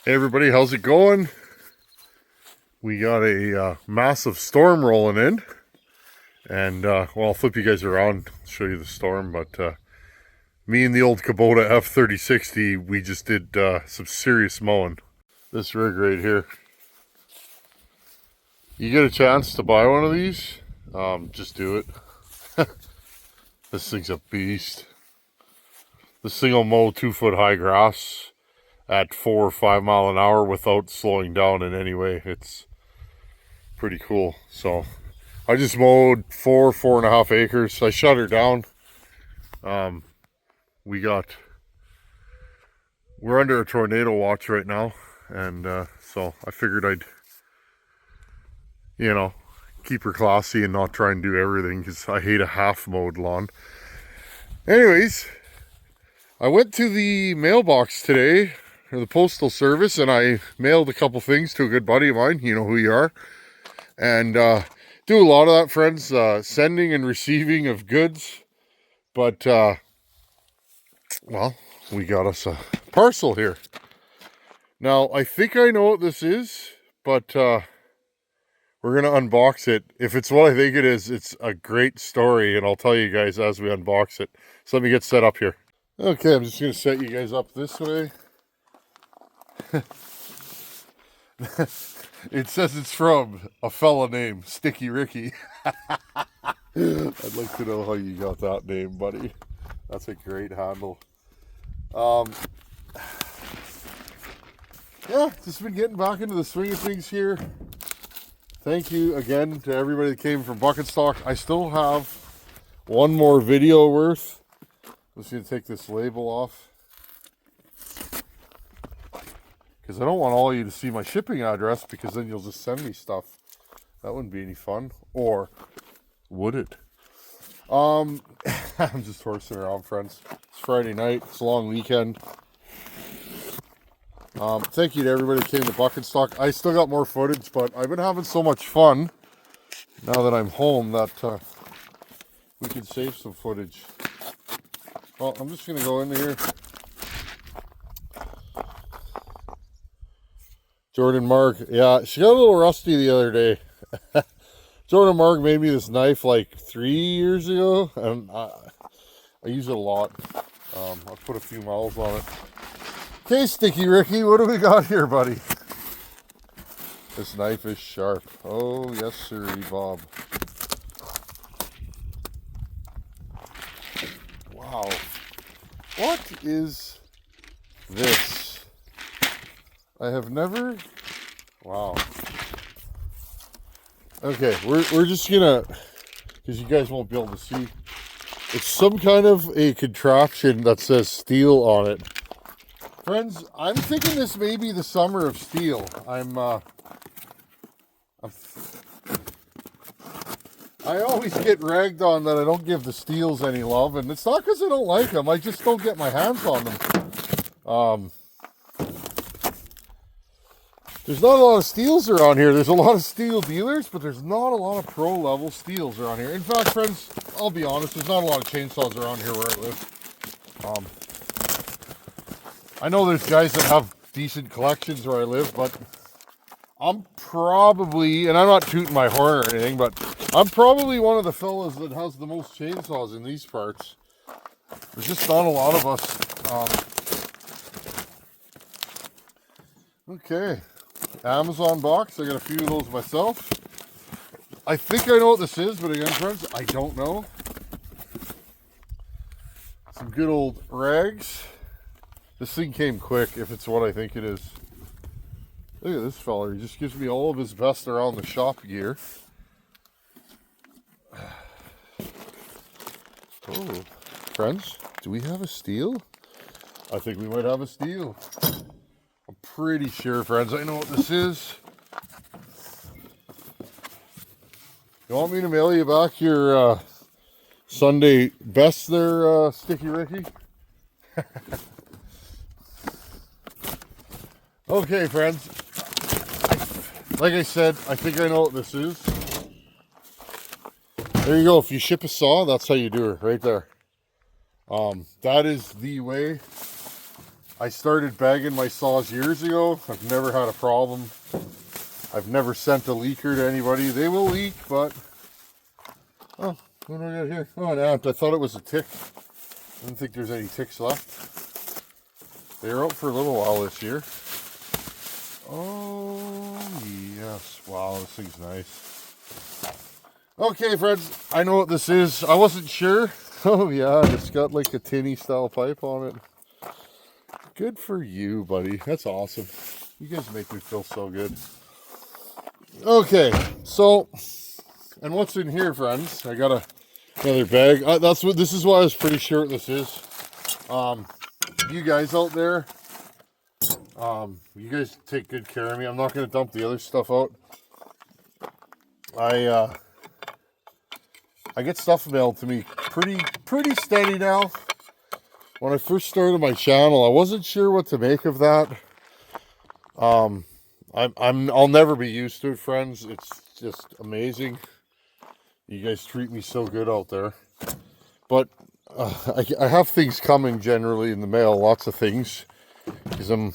Hey everybody, how's it going? We got a massive storm rolling in, and well, I'll flip you guys around, show you the storm. But me and the old Kubota F3060, we just did some serious mowing. This rig right here. You get a chance to buy one of these, just do it. This thing's a beast. This thing will mow 2 foot high grass at 4 or 5 mile an hour without slowing down in any way. It's pretty cool. So I just mowed 4.5 acres. I shut her down. We're under a tornado watch right now, and so I figured I'd, keep her classy and not try and do everything, because I hate a half mowed lawn. Anyways, I went to the mailbox today, or the postal service, and I mailed a couple things to a good buddy of mine. You know who you are. And do a lot of that, friends, sending and receiving of goods. But well, we got us a parcel here. Now, I think I know what this is, but we're going to unbox it. If it's what I think it is, it's a great story, and I'll tell you guys as we unbox it. So let me get set up here. Okay, I'm just going to set you guys up this way. It says it's from a fella named Sticky Ricky. I'd like to know how you got that name, buddy. That's a great handle. Yeah, just been getting back into the swing of things here. Thank you again to everybody that came from Bucket Stock. I still have one more video worth. I'm just going to take this label off, because I don't want all of you to see my shipping address, because then you'll just send me stuff. That wouldn't be any fun. Or would it? I'm just horsing around, friends. It's Friday night. It's a long weekend. Thank you to everybody that came to Bucket Stock. I still got more footage, but I've been having so much fun now that I'm home that we can save some footage. Well, I'm just going to go in here. Jordan Mark. Yeah, she got a little rusty the other day. Jordan Mark made me this knife like 3 years ago, and I use it a lot. I put a few miles on it. Okay, Sticky Ricky, what do we got here, buddy? This knife is sharp. Oh, yes, sirree, Bob. Wow. What is this? I have never... Wow. Okay, we're just gonna... Because you guys won't be able to see. It's some kind of a contraption that says steel on it. Friends, I'm thinking this may be the summer of steel. I always get ragged on that I don't give the steels any love, and it's not because I don't like them. I just don't get my hands on them. There's not a lot of steels around here. There's a lot of steel dealers, but there's not a lot of pro-level steels around here. In fact, friends, I'll be honest, there's not a lot of chainsaws around here where I live. I know there's guys that have decent collections where I live, but I'm probably, and I'm not tooting my horn or anything, but I'm probably one of the fellas that has the most chainsaws in these parts. There's just not a lot of us. Okay, Amazon box. I got a few of those myself. I think I know what this is, but again, friends, I don't know. Some good old rags. This thing came quick, if it's what I think it is. Look at this fella. He just gives me all of his best around the shop gear. Oh, friends, do we have a steel? I think we might have a steel. I'm pretty sure, friends, I know what this is. You want me to mail you back your Sunday best there, Sticky Ricky? Okay, friends. Like I said, I think I know what this is. There you go. If you ship a saw, that's how you do it, right there. That is the way. I started bagging my saws years ago. I've never had a problem. I've never sent a leaker to anybody. They will leak, but... Oh, what do I got here? Oh, an ant. I thought it was a tick. I don't think there's any ticks left. They were out for a little while this year. Oh, yes. Wow, this thing's nice. Okay, friends. I know what this is. I wasn't sure. Oh, yeah. It's got like a tinny style pipe on it. Good for you, buddy. That's awesome. You guys make me feel so good. Okay, so, and what's in here, friends? I got another bag. This is why I was pretty sure what this is. You guys out there, you guys take good care of me. I'm not going to dump the other stuff out. I get stuff mailed to me pretty steady now. When I first started my channel, I wasn't sure what to make of that. I'll never be used to it, friends. It's just amazing. You guys treat me so good out there. But I have things coming generally in the mail, lots of things, because I'm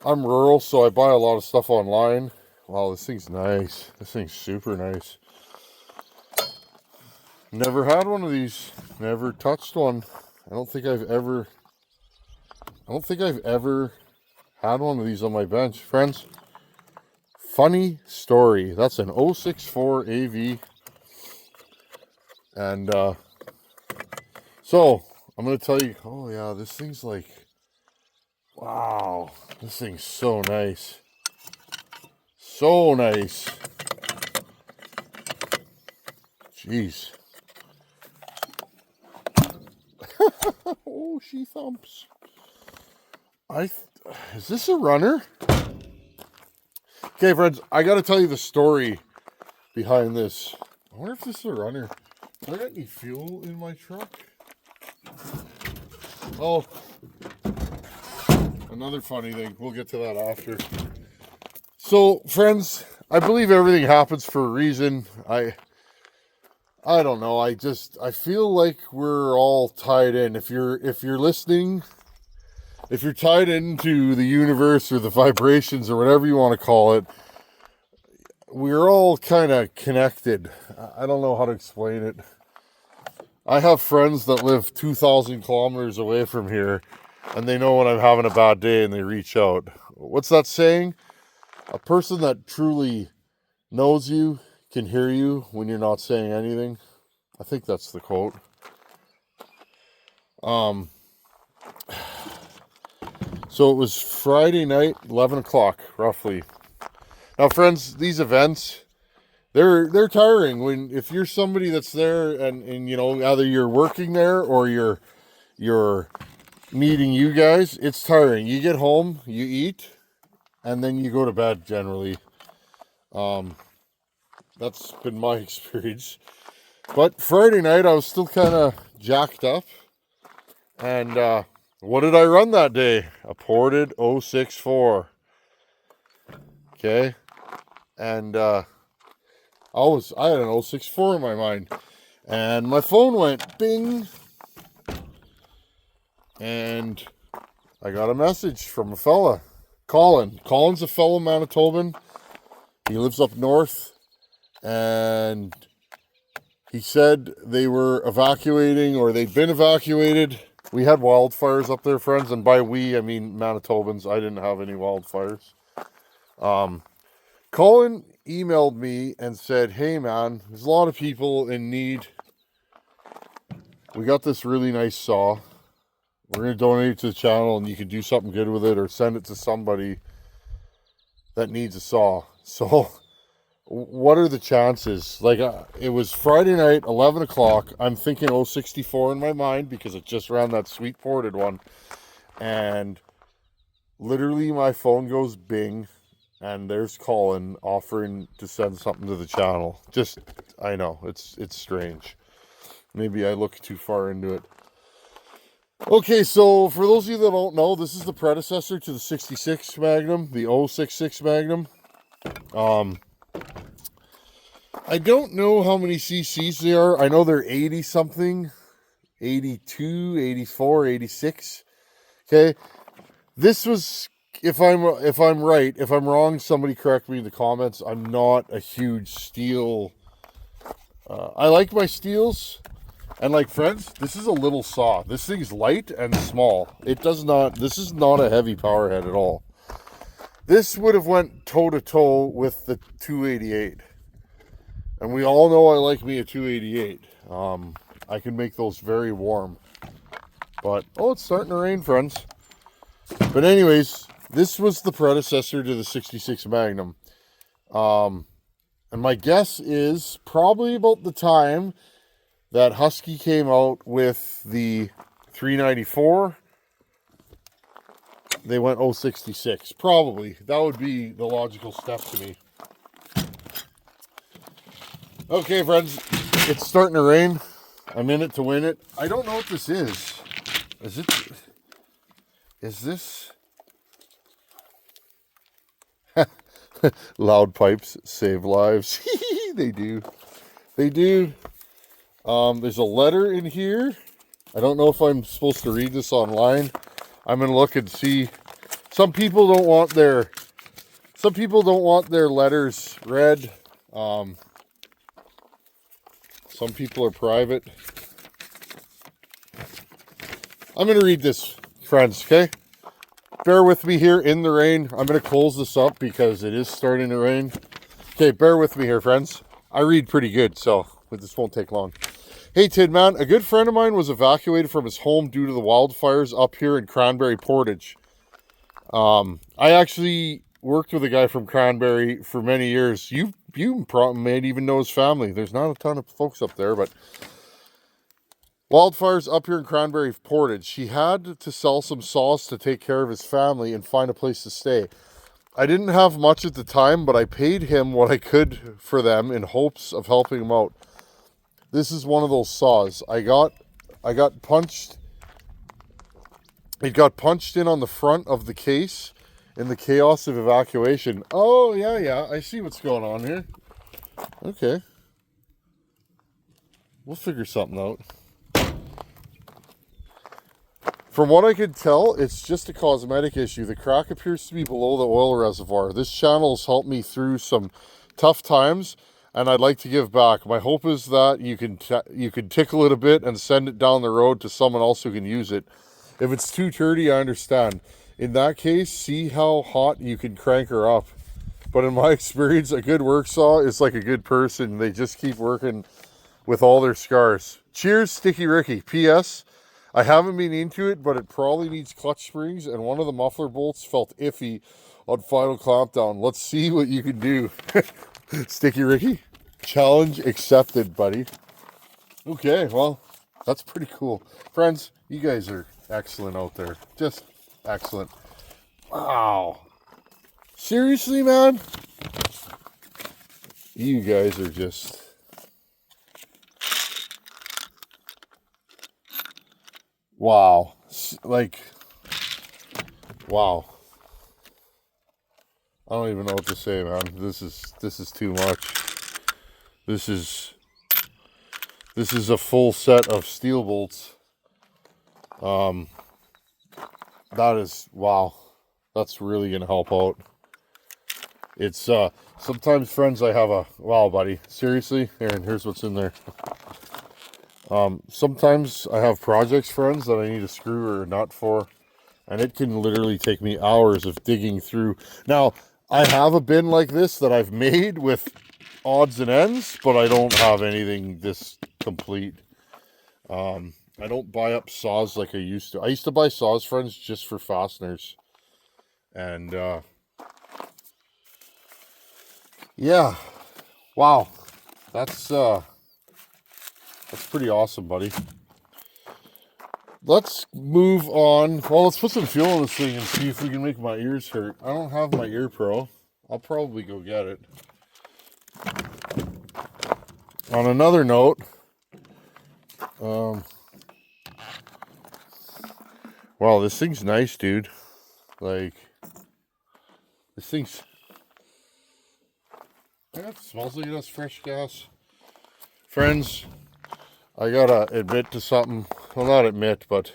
rural, so I buy a lot of stuff online. Wow, this thing's nice. This thing's super nice. Never had one of these. Never touched one. I don't think I've ever had one of these on my bench. Friends, funny story. That's an 064 AV. And so I'm going to tell you, oh yeah, this thing's like, wow, this thing's so nice. So nice. Jeez. Oh, she thumps. Is this a runner? Okay, friends, I got to tell you the story behind this. I wonder if this is a runner. Do I got any fuel in my truck? Oh, another funny thing. We'll get to that after. So, friends, I believe everything happens for a reason. I don't know. I feel like we're all tied in. If you're listening, if you're tied into the universe or the vibrations or whatever you want to call it, we're all kind of connected. I don't know how to explain it. I have friends that live 2,000 kilometers away from here, and they know when I'm having a bad day and they reach out. What's that saying? A person that truly knows you can hear you when you're not saying anything. I think that's the quote. So it was Friday night, 11 o'clock, roughly. Now, friends, these events, they're tiring. If you're somebody that's there and you know, either you're working there or you're meeting you guys, it's tiring. You get home, you eat, and then you go to bed generally. That's been my experience. But Friday night, I was still kind of jacked up. And what did I run that day? A ported 064. Okay. And I had an 064 in my mind. And my phone went bing. And I got a message from a fella, Colin. Colin's a fellow Manitoban. He lives up north. And he said they were evacuating, or they'd been evacuated. We had wildfires up there, friends, and by we, I mean Manitobans. I didn't have any wildfires. Colin emailed me and said, hey man, there's a lot of people in need. We got this really nice saw. We're going to donate it to the channel, and you can do something good with it or send it to somebody that needs a saw. So what are the chances? Like, it was Friday night, 11 o'clock. I'm thinking 064 in my mind because it just ran that sweet ported one. And literally my phone goes bing, and there's Colin offering to send something to the channel. I know, it's strange. Maybe I look too far into it. Okay, so for those of you that don't know, this is the predecessor to the 66 Magnum, the 066 Magnum. I don't know how many cc's they are. I know they're 80 something, 82, 84, 86. Okay, this was, if I'm right, if I'm wrong, somebody correct me in the comments. I'm not a huge steel. I like my steels, and like friends, this is a little saw. This thing's light and small. It does not. This is not a heavy power head at all. This would have went toe to toe with the 288, and we all know I like me a 288. I can make those very warm. But oh, it's starting to rain, friends. But anyways, this was the predecessor to the 66 Magnum. And my guess is probably about the time that Husky came out with the 394. They went 066. Probably. That would be the logical step to me. Okay, friends. It's starting to rain. I'm in it to win it. I don't know what this is. Is this? Loud pipes save lives. They do. They do. There's a letter in here. I don't know if I'm supposed to read this online. I'm gonna look and see. Some people don't want their letters read. Some people are private. I'm gonna read this, friends, okay? Bear with me here in the rain. I'm gonna close this up because it is starting to rain. Okay, bear with me here, friends. I read pretty good, so this won't take long. Hey, Tin Man, a good friend of mine was evacuated from his home due to the wildfires up here in Cranberry Portage. I actually worked with a guy from Cranberry for many years. You probably may even know his family. There's not a ton of folks up there, but wildfires up here in Cranberry Portage. He had to sell some saws to take care of his family and find a place to stay. I didn't have much at the time, but I paid him what I could for them in hopes of helping him out. This is one of those saws. I got punched. It got punched in on the front of the case in the chaos of evacuation. Oh, yeah. I see what's going on here. Okay. We'll figure something out. From what I could tell, it's just a cosmetic issue. The crack appears to be below the oil reservoir. This channel has helped me through some tough times, and I'd like to give back. My hope is that you can tickle it a bit and send it down the road to someone else who can use it. If it's too dirty, I understand. In that case, see how hot you can crank her up. But in my experience, a good work saw is like a good person. They just keep working with all their scars. Cheers, Sticky Ricky. P.S. I haven't been into it, but it probably needs clutch springs, and one of the muffler bolts felt iffy on final clampdown. Let's see what you can do. Sticky Ricky, challenge accepted, buddy. Okay, well, that's pretty cool. Friends, you guys are excellent out there. Just excellent. Wow. Seriously, man? You guys are just... wow. Like, wow. I don't even know what to say, man. This is too much. This is a full set of steel bolts. That is, wow. That's really gonna help out. It's sometimes, friends, I have a, wow, buddy, seriously, Aaron, here's what's in there. Sometimes I have projects, friends, that I need a screw or a nut for, and it can literally take me hours of digging through. Now, I have a bin like this that I've made with odds and ends, but I don't have anything this complete. I don't buy up saws like I used to. I used to buy saws, friends, just for fasteners. And, yeah. Wow. That's pretty awesome, buddy. Let's move on. Well, let's put some fuel in this thing and see if we can make my ears hurt. I don't have my Ear Pro. I'll probably go get it. On another note, wow, this thing's nice, dude. Like, this thing's... yeah, it smells like it has fresh gas. Friends, I gotta admit to something. Well, not admit, but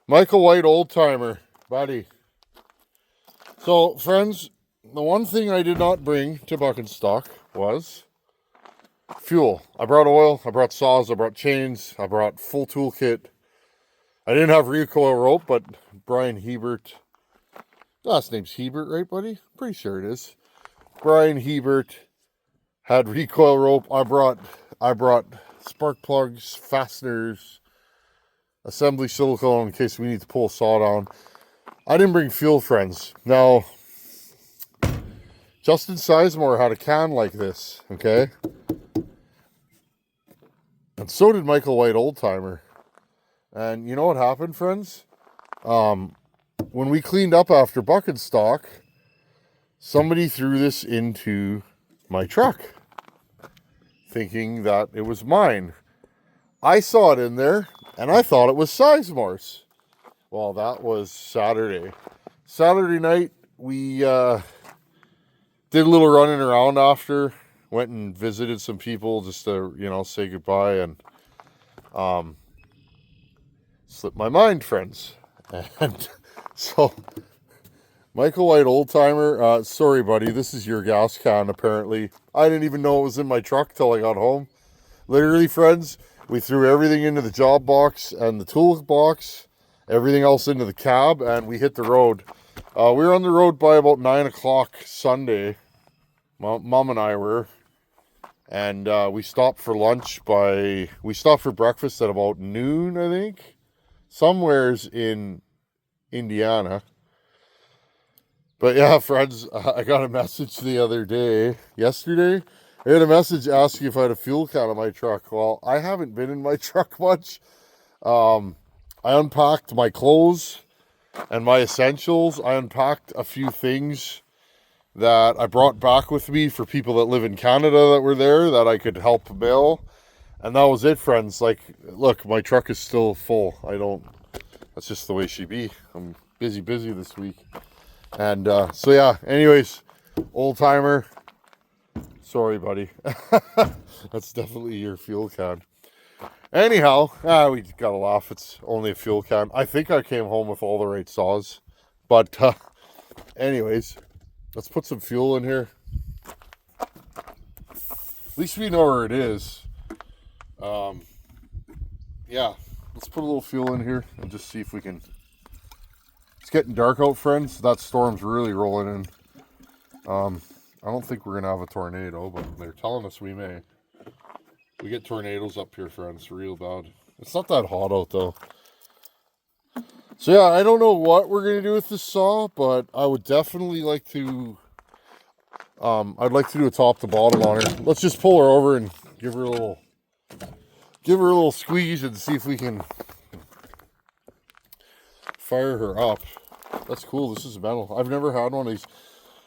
Michael White old timer, buddy. So, friends, the one thing I did not bring to Buck and Stock was fuel. I brought oil, I brought saws, I brought chains, I brought full toolkit. I didn't have recoil rope, but Brian Hebert, last name's Hebert, right, buddy? Pretty sure it is. Brian Hebert had recoil rope. I brought spark plugs, fasteners, assembly silicone in case we need to pull a saw down. I didn't bring fuel, friends. Now, Justin Sizemore had a can like this, okay? And so did Michael White Oldtimer. And you know what happened, friends? When we cleaned up after Buck and Stock, somebody threw this into my truck, thinking that it was mine. I saw it in there, and I thought it was Sizemore's. Well, that was Saturday. Saturday night, we did a little running around after. Went and visited some people just to, say goodbye. And slipped my mind, friends. And so, Michael White Oldtimer, sorry, buddy, this is your gas can, apparently. I didn't even know it was in my truck till I got home. Literally, friends, we threw everything into the job box and the tool box, everything else into the cab, and we hit the road. We were on the road by about 9 o'clock Sunday. Mom and I were. And we stopped for breakfast at about noon, I think. Somewheres in Indiana. But yeah, friends, I got a message the other day, yesterday. I had a message asking if I had a fuel can in my truck. Well, I haven't been in my truck much. I unpacked my clothes and my essentials. I unpacked a few things that I brought back with me for people that live in Canada that were there that I could help mail. And that was it, friends. Like, look, my truck is still full. That's just the way she be. I'm busy this week. And so yeah, anyways, old timer, sorry, buddy. That's definitely your fuel can. Anyhow, we gotta laugh. It's only a fuel can. I think I came home with all the right saws. But anyways, let's put some fuel in here. At least we know where it is. Yeah, let's put a little fuel in here and just see if we can. It's getting dark out, friends. That storm's really rolling in. I don't think we're gonna have a tornado, but they're telling us we may. We get tornadoes up here, friends, real bad. It's not that hot out though. So yeah, I don't know what we're gonna do with this saw, but I would definitely like to. I'd like to do a top to bottom on her. Let's just pull her over and give her a little squeeze and see if we can fire her up. That's cool. This is metal. I've never had one of these.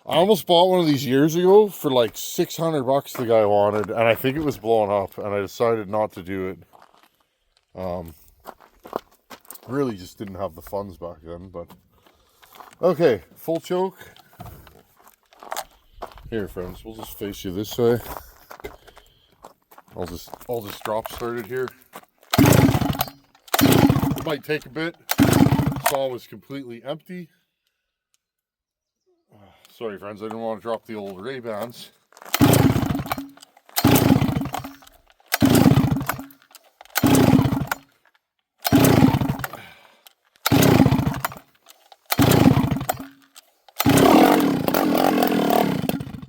I almost bought one of these years ago for like $600 the guy wanted, and I think it was blowing up, and I decided not to do it. Really just didn't have the funds back then, but okay, full choke. Here, friends, we'll just face you this way. I'll just drop started here. It might take a bit. Saw was completely empty. Sorry, friends, I didn't want to drop the old Ray-Bans.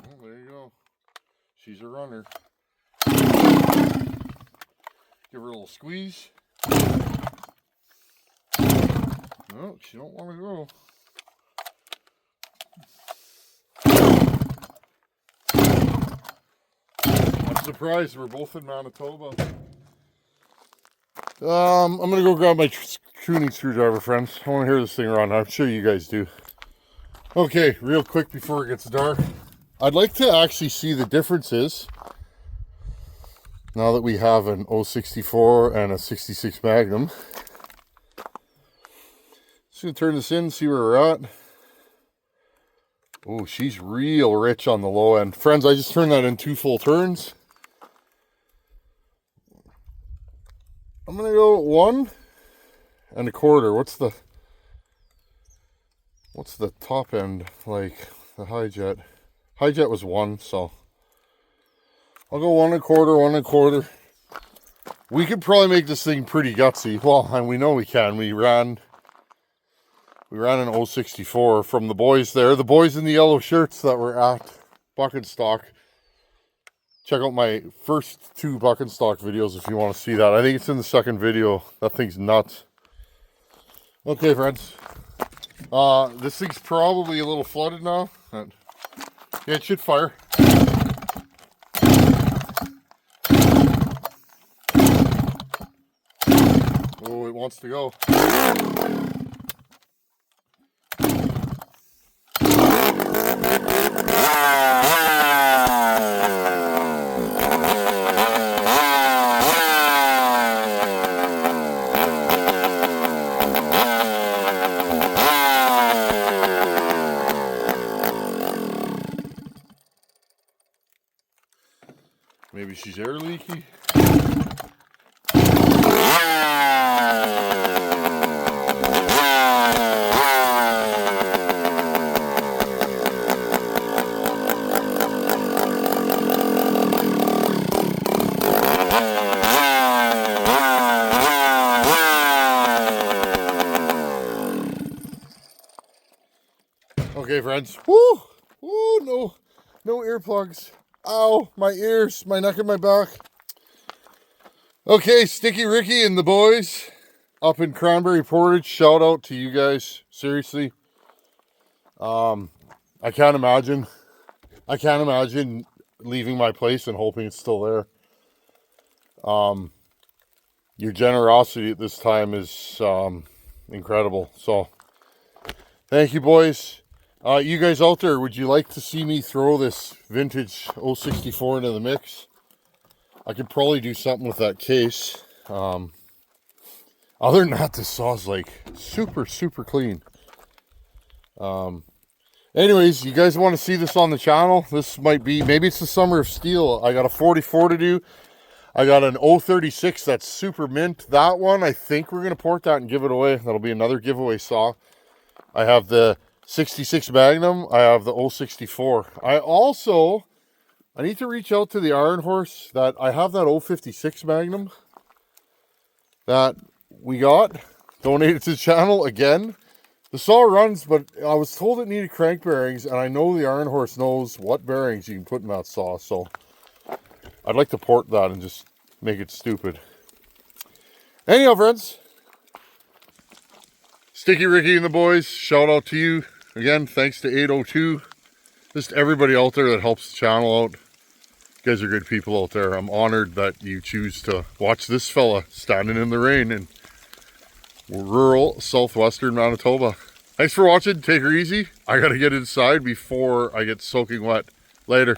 Oh, there you go. She's a runner. Give her a little squeeze. No, she don't want to go. I'm surprised we're both in Manitoba. I'm gonna go grab my tuning screwdriver, friends. I want to hear this thing run. I'm sure you guys do. Okay, real quick before it gets dark. I'd like to actually see the differences now that we have an 064 and a 66 Magnum. Just gonna turn this in, see where we're at. Oh, she's real rich on the low end. Friends, I just turned that in 2 full turns. I'm gonna go 1 and a quarter. What's the top end like? The high jet. High jet was 1, so I'll go 1 1/4, 1 1/4. We could probably make this thing pretty gutsy. Well, and we know we can. We ran an 064 from the boys there. The boys in the yellow shirts that were at Buck & Stock. Check out my first 2 Buck & Stock videos if you want to see that. I think it's in the second video. That thing's nuts. Okay, friends. This thing's probably a little flooded now. Yeah, it should fire. Oh, it wants to go. Maybe she's air leaky. Okay, friends. Woo! Woo! No earplugs. Ow, my ears, my neck and my back. Okay, Sticky Ricky and the boys up in Cranberry Portage. Shout out to you guys. Seriously. I can't imagine leaving my place and hoping it's still there. Your generosity at this time is incredible. So, thank you, boys. You guys out there, would you like to see me throw this vintage 064 into the mix? I could probably do something with that case. Other than that, this saw's like super, super clean. Anyways, you guys want to see this on the channel? This might be, maybe it's the Summer of Steel. I got a 44 to do. I got an 036 that's super mint. That one, I think we're going to port that and give it away. That'll be another giveaway saw. I have the 66 Magnum. I have the 064. I need to reach out to the Iron Horse that I have that 056 Magnum that we got donated to the channel again. The saw runs, but I was told it needed crank bearings, and I know the Iron Horse knows what bearings you can put in that saw, so I'd like to port that and just make it stupid. Anyhow, friends, Sticky Ricky and the boys, shout out to you. Again, thanks to 802. Just everybody out there that helps the channel out. You guys are good people out there. I'm honored that you choose to watch this fella standing in the rain in rural southwestern Manitoba. Thanks for watching. Take her easy. I gotta get inside before I get soaking wet. Later.